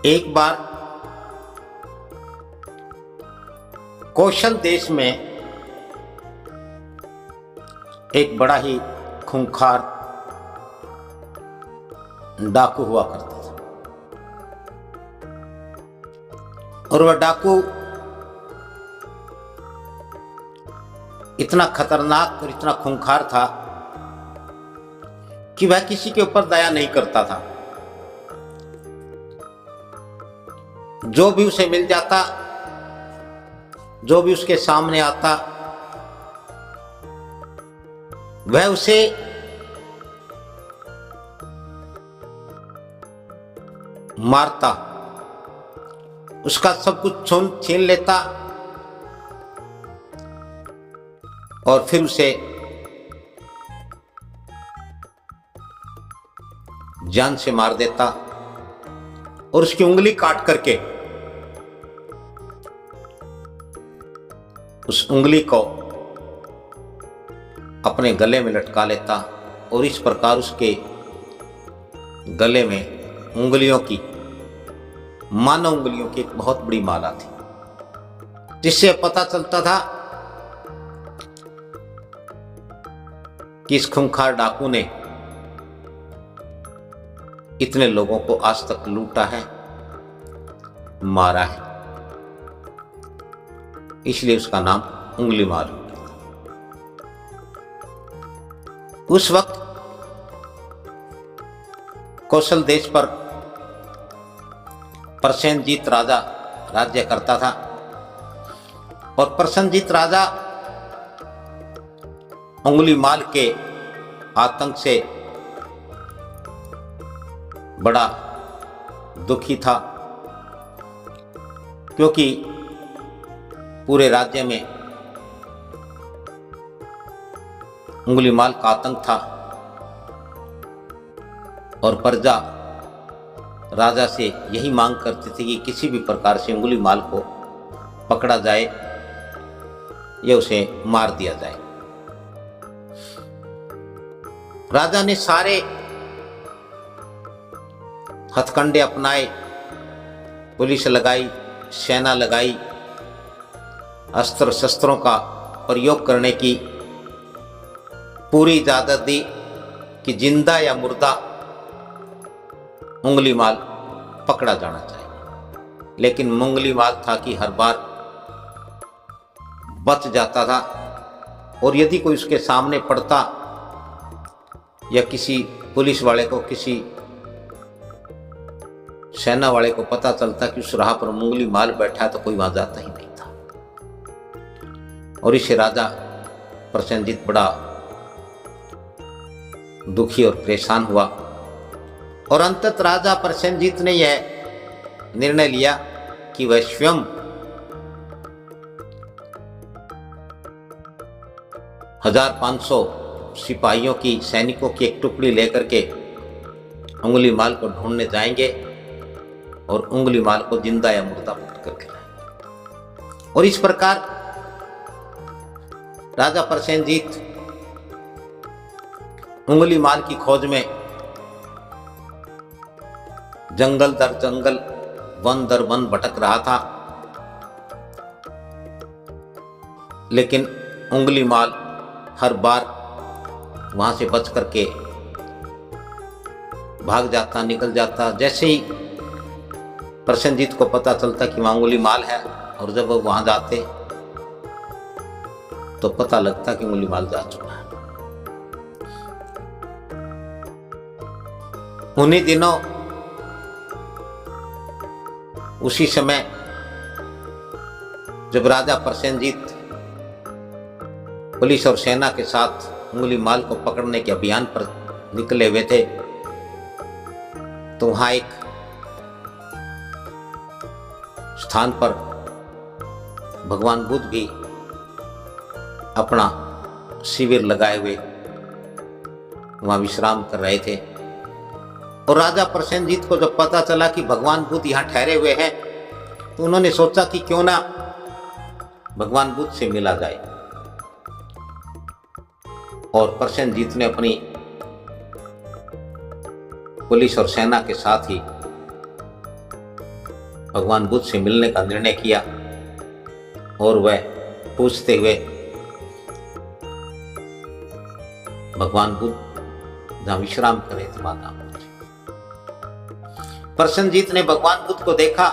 एक बार कौशल देश में एक बड़ा ही खूंखार डाकू हुआ करता था और वह डाकू इतना खतरनाक और इतना खूंखार था कि वह किसी के ऊपर दया नहीं करता था। जो भी उसे मिल जाता, जो भी उसके सामने आता, वह उसे मारता, उसका सब कुछ छीन लेता और फिर उसे जान से मार देता और उसकी उंगली काट करके उस उंगली को अपने गले में लटका लेता और इस प्रकार उसके गले में उंगलियों की, मानव उंगलियों की एक बहुत बड़ी माला थी, जिससे पता चलता था कि इस खूंखार डाकू ने इतने लोगों को आज तक लूटा है, मारा है, इसलिए उसका नाम उंगलीमाल हो गया। उस वक्त कौशल देश पर प्रसेनजीत राजा राज्य करता था और प्रसेनजीत राजा उंगलीमाल के आतंक से बड़ा दुखी था, क्योंकि पूरे राज्य में उंगलीमाल का आतंक था और प्रजा राजा से यही मांग करती थी कि किसी भी प्रकार से उंगलीमाल को पकड़ा जाए या उसे मार दिया जाए। राजा ने सारे हथकंडे अपनाए, पुलिस लगाई, सेना लगाई, अस्त्र शस्त्रों का प्रयोग करने की पूरी इजाजत दी कि जिंदा या मुर्दा उंगलीमाल पकड़ा जाना चाहिए। लेकिन उंगलीमाल था कि हर बार बच जाता था और यदि कोई उसके सामने पड़ता या किसी पुलिस वाले को, किसी सेना वाले को पता चलता कि उस राह पर उंगलीमाल बैठा है, तो कोई वहां जाता ही नहीं था। और इसे राजा प्रसेनजीत बड़ा दुखी और परेशान हुआ और अंततः राजा प्रसेनजीत ने यह निर्णय लिया कि वह स्वयं 1500 सिपाहियों की, सैनिकों की एक टुकड़ी लेकर के उंगलीमाल को ढूंढने जाएंगे और उंगलीमाल को जिंदा या मुर्दा पकड़ करके लाएंगे। और इस प्रकार राजा प्रसेनजीत उंगलीमाल की खोज में जंगल दर जंगल, वन दर वन भटक रहा था, लेकिन उंगलीमाल हर बार वहां से बच करके भाग जाता, निकल जाता। जैसे ही प्रसेनजीत को पता चलता कि वहां उंगलीमाल है और जब वो वहां जाते तो पता लगता कि उंगलीमाल जा चुका है। उन्हीं दिनों, उसी समय जब राजा प्रसेनजीत पुलिस और सेना के साथ उंगलीमाल को पकड़ने के अभियान पर निकले हुए थे, तो वहां एक स्थान पर भगवान बुद्ध भी अपना शिविर लगाए हुए वहां विश्राम कर रहे थे। और राजा प्रसेनजीत को जब पता चला कि भगवान बुद्ध यहाँ ठहरे हुए हैं, तो उन्होंने सोचा कि क्यों ना भगवान बुद्ध से मिला जाए। और प्रसेनजीत ने अपनी पुलिस और सेना के साथ ही भगवान बुद्ध से मिलने का निर्णय किया और वह पूछते हुए भगवान बुद्ध जहां विश्राम कर रहे थे वहां पहुंचे। प्रसेनजीत ने भगवान बुद्ध को देखा,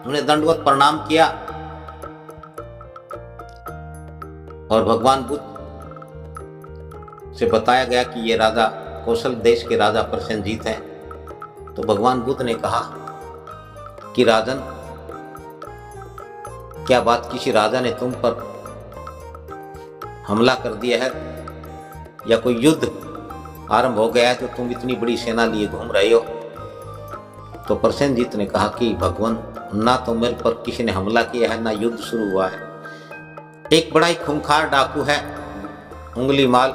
उन्हें दंडवत प्रणाम किया और भगवान बुद्ध से बताया गया कि ये राजा कौशल देश के राजा प्रसेनजीत हैं। तो भगवान बुद्ध ने कहा कि राजन, क्या बात किसी राजा ने तुम पर हमला कर दिया है या कोई युद्ध आरंभ हो गया है तो तुम इतनी बड़ी सेना लिए घूम रहे हो? तो प्रसेनजीत ने कहा कि भगवान, ना तो मेरे पर किसी ने हमला किया है, ना युद्ध शुरू हुआ है। एक बड़ा ही खूंखार डाकू है उंगलीमाल,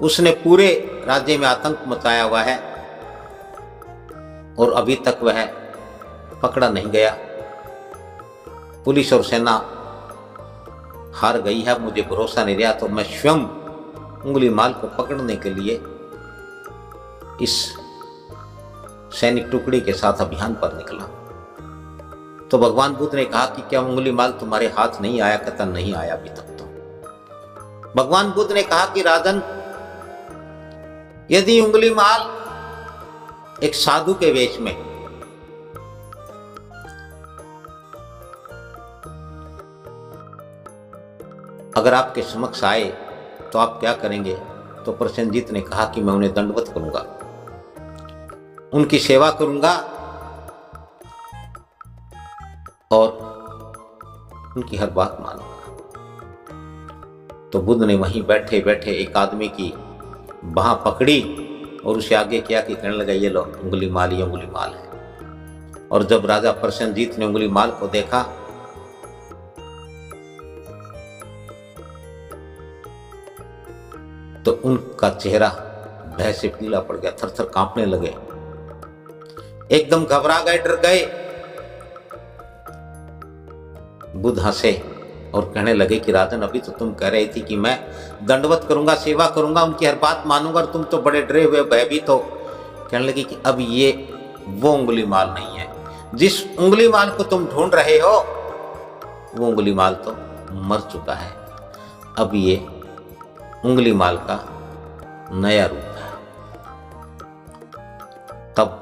उसने पूरे राज्य में आतंक मचाया हुआ है और अभी तक वह पकड़ा नहीं गया। पुलिस और सेना हार गई है, मुझे भरोसा नहीं रहा तो मैं स्वयं उंगलीमाल को पकड़ने के लिए इस सैनिक टुकड़ी के साथ अभियान पर निकला। तो भगवान बुद्ध ने कहा कि क्या उंगलीमाल तुम्हारे हाथ नहीं आया? कहता नहीं आया अभी तक तो। भगवान बुद्ध ने कहा कि राजन, यदि उंगलीमाल एक साधु के वेश में अगर आपके समक्ष आए तो आप क्या करेंगे? तो प्रसेनजीत ने कहा कि मैं उन्हें दंडवत करूंगा, उनकी सेवा करूंगा और उनकी हर बात मानूंगा। तो बुद्ध ने वहीं बैठे बैठे एक आदमी की बाह पकड़ी और उसे आगे किया कि कहने लगा, ये लो उंगलीमाल, ये उंगलीमाल है। और जब राजा प्रसेनजीत ने उंगलीमाल को देखा तो उनका चेहरा भय से पीला पड़ गया, थर थर कांपने लगे, एकदम घबरा गए, डर गए। बुद्ध हंसे और कहने लगे कि राजन, अभी तो तुम कह रही थी कि मैं दंडवत करूंगा, सेवा करूंगा, उनकी हर बात मानूंगा, और तुम तो बड़े डरे हुए भयभीत हो। कहने लगे कि अब ये वो उंगलीमाल नहीं है, जिस उंगलीमाल को तुम ढूंढ रहे हो वो उंगलीमाल तो मर चुका है, अब ये उंगलीमाल का नया रूप है। तब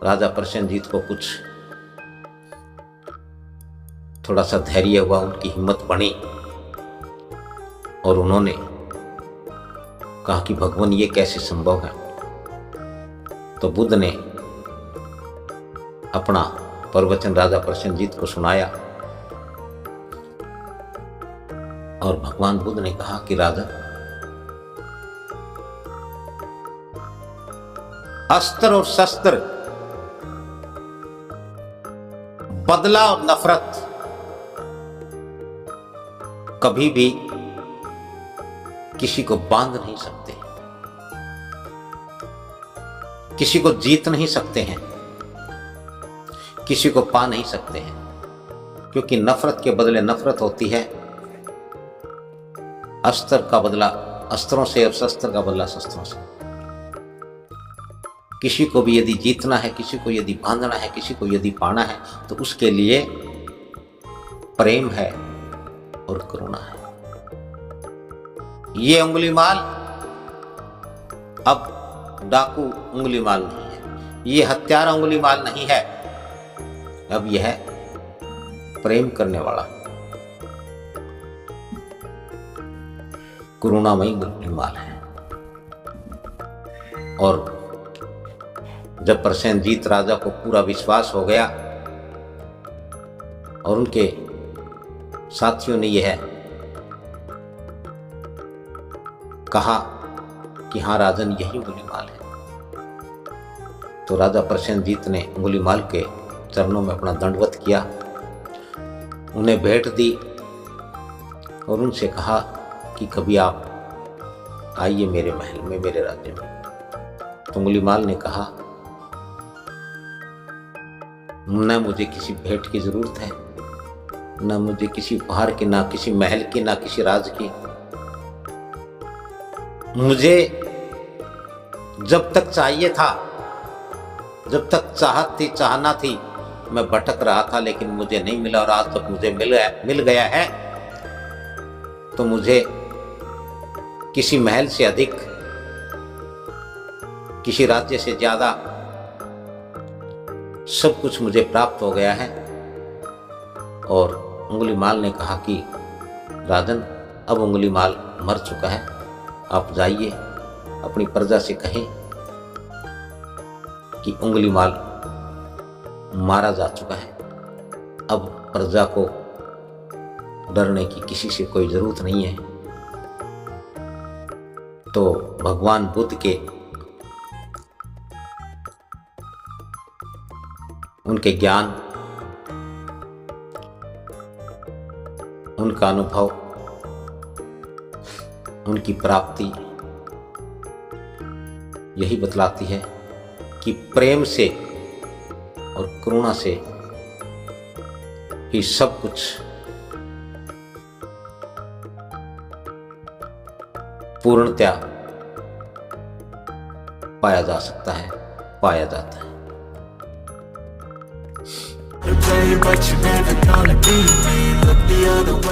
राजा प्रसेनजीत को कुछ थोड़ा सा धैर्य हुआ, उनकी हिम्मत बनी और उन्होंने कहा कि भगवान, ये कैसे संभव है? तो बुद्ध ने अपना प्रवचन राजा प्रसेनजीत को सुनाया और भगवान बुद्ध ने कहा कि राजा, अस्त्र और शस्त्र, बदला और नफरत कभी भी किसी को बांध नहीं सकते, किसी को जीत नहीं सकते हैं, किसी को पा नहीं सकते हैं, क्योंकि नफरत के बदले नफरत होती है, अस्त्र का बदला अस्त्रों से और शस्त्र का बदला शस्त्रों से। किसी को भी यदि जीतना है, किसी को यदि बांधना है, किसी को यदि पाना है, तो उसके लिए प्रेम है और करुणा है। ये उंगलीमाल अब डाकू उंगलीमाल नहीं है, ये हत्यारा उंगलीमाल नहीं है, अब यह प्रेम करने वाला करुणामयी उंगलीमाल है। और जब प्रसेनजीत राजा को पूरा विश्वास हो गया और उनके साथियों ने यह कहा कि हाँ राजन, यही उंगलीमाल है, तो राजा प्रसेनजीत ने उंगलीमाल के चरणों में अपना दंडवत किया, उन्हें भेंट दी और उनसे कहा कि कभी आप आइए मेरे महल में, मेरे राज्य में। तो उंगलीमाल ने कहा, न मुझे किसी भेंट की जरूरत है, न मुझे किसी उपहार की, ना किसी महल की, ना किसी राज की। मुझे जब तक चाहिए था जब तक चाहत थी, चाहना थी, मैं भटक रहा था लेकिन मुझे नहीं मिला, और आज जब मुझे मिल गया है तो मुझे किसी महल से अधिक, किसी राज्य से ज्यादा सब कुछ मुझे प्राप्त हो गया है। और उंगलीमाल ने कहा कि राजन, अब उंगलीमाल मर चुका है, आप जाइए अपनी प्रजा से कहें कि उंगलीमाल मारा जा चुका है, अब प्रजा को डरने की किसी से कोई जरूरत नहीं है। तो भगवान बुद्ध के उनके ज्ञान, उनका अनुभव, उनकी प्राप्ति यही बतलाती है कि प्रेम से और करुणा से ही सब कुछ पूर्णतया पाया जा सकता है, पाया जाता है।